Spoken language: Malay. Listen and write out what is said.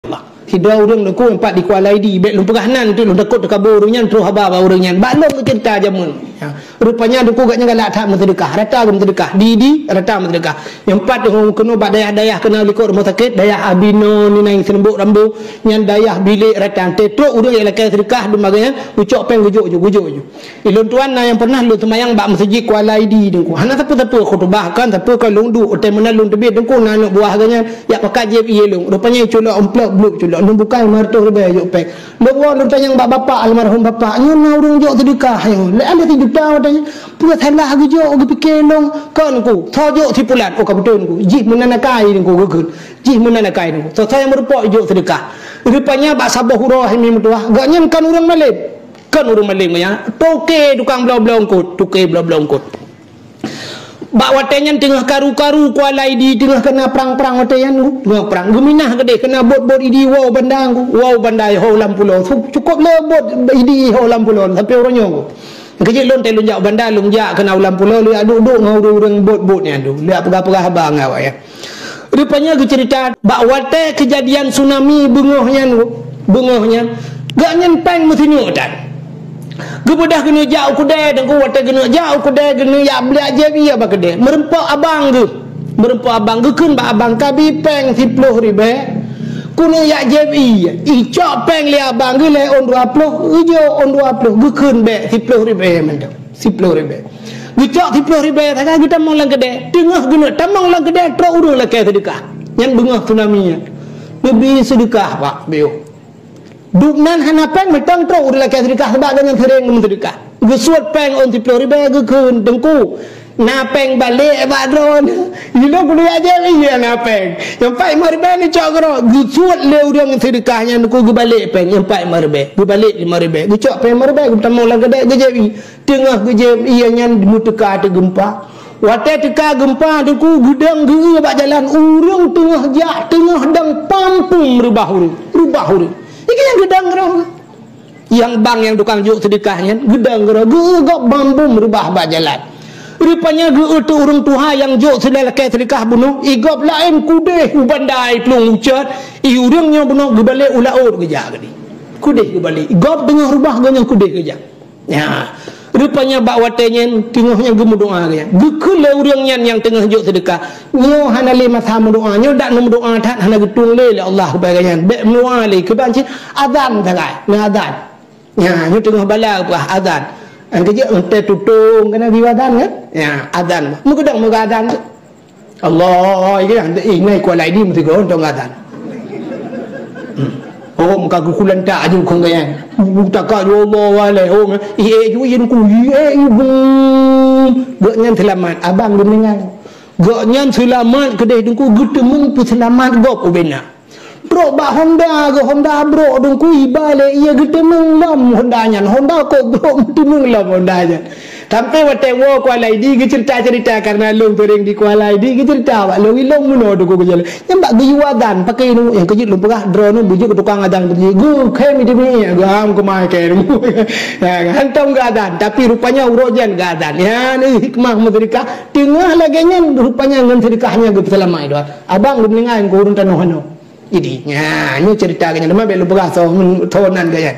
Tidak orang nak ku empat di Kuala ID bet lu perahnan tu lu takut kabur orangnya terus haba orangnya balong tu cerita jamun ya. Rupanya aku gaknya galak tak mentedekah rata ke mentedekah di rata mentedekah yang empat dengan kena bak dayah-dayah kena likut rumah sakit dayah abino ni nang senembuk rambu yang dayah bilik rata tetruk urang yang lekai sedekah dan bagainya ucok peng gujuk je ilun tuan yang pernah lu semayang bak masjid Kuala ID dengku hana siapa-siapa khutbah kan siapa kan lungdu hotel mana lung tebit dengku nak buah agaknya ya pakai je ilung rupanya culak amplop bluk culak nu bukan marto rebe yo pek lu won tanya bapak almarhum bapak nyuna urang jok sedekah yo le ada 3 juta tanya puas halah gujuk gi fikir long kan ku thojok tipulat oh kabutun ku jih menanakai ku geun jih menanakai ku so saya merupak jok sedekah rupanya bak sabah hurah mi mutuah gaknya kan urang maling ya toke tukang blong-blong kut tuke blong-blong kut bak watenyan tengah karu-karu Kuala ID tengah kena perang-perang watenyan tengah perang geminah gede kena bot-bot ID wow bandang wow bandai ho lampulo cukup le bot ID ho lampulo sampai orangnya ku kejil lon telun jak bandar lung jak kena lampulo lu duduk ngau urang bot-botnya tu lihat pegah-pegah abang awak ya rupanya ku cerita bak wate kejadian tsunami bungohnya gaknya peng mesti nyutan kemudah kena jauh kedai dan kuat kena jauh kedai kena ya beli aja biar apa kedai merempak abang kun ba abang kabi peng 10 ribu kuno ya jebi icok peng li abang ge le on 20 ujo on 20 gekun be 10 ribu mendap 10 ribu gicok 10 ribu tak kita mau lang kedai tengah guna tamang lang kedai tro urang la ke sedekah yang bengah tsunami nya lebih sedekah pak beo duknan hana peng metang tro udah laki sedekah sebab dengan sering sedekah gesuat peng on 10 ribu gekun dengku na peng balik bak drone ilo kudu aja iya na peng yang 5 ribu ni cok gero gesuat le urang sedekahnya dengku ge balik peng yang 5 ribu ge balik 5 ribu gecok peng 5 ribu tamang lang gede gejebi tengah gejebi ianya muteka te gempa wate teka gempa dengku gudang geri bak jalan urang tengah dang pampung rubah huru ini yang gedang gerong yang bang yang tukang juk sedekahnya gedang gerong gegok bambu merubah bak jalan rupanya tu urang tuha yang juk sedekah bunuh igop lain kudeh bandai pelung ucat urangnya bunuh gebalik ulaut gejak gini kudeh gebalik igop dengan rubah ganyang kudeh gejak ya rupanya bak watenya tengahnya gemu doa gaya gekul urangnya yang tengah juk sedekah nyo hana le masa doa nyo dak nom doa that hana getung le Allah bagainya be doa le ke banci azan tagai na azan ya nyo tengah bala apa azan an keje ente tutung kena biwadan kan ya azan mu gedang mu azan Allah ini ande inai Kuala ID mesti go untuk azan oh muka kukulan tak aja kong gaya buta ka yo Allah wale oh ju yin ku ibu gaknya selamat abang dengar gaknya selamat kedai dengku getemung pu selamat gop ubena bro ba Honda bro dengku ibale iya getemung lam Honda ko bro getemung lam Hondanya sampai wate wo Kuala ID ge cerita karena long toreng di Kuala ID ge cerita wak long ilong muno do ko jalan yang bak giwadan pakai nu yang kejit lu pegah drone bujuk tukang adang pergi gu khem di ni gam ko mai ke ya hantam gadan tapi rupanya urojan gadan ya ni hikmah mereka tengah laganya rupanya ngan sedekahnya ge selama itu abang dengar ko urun tanoh ini ya ni cerita ganya nama belu pegah so tonan gaya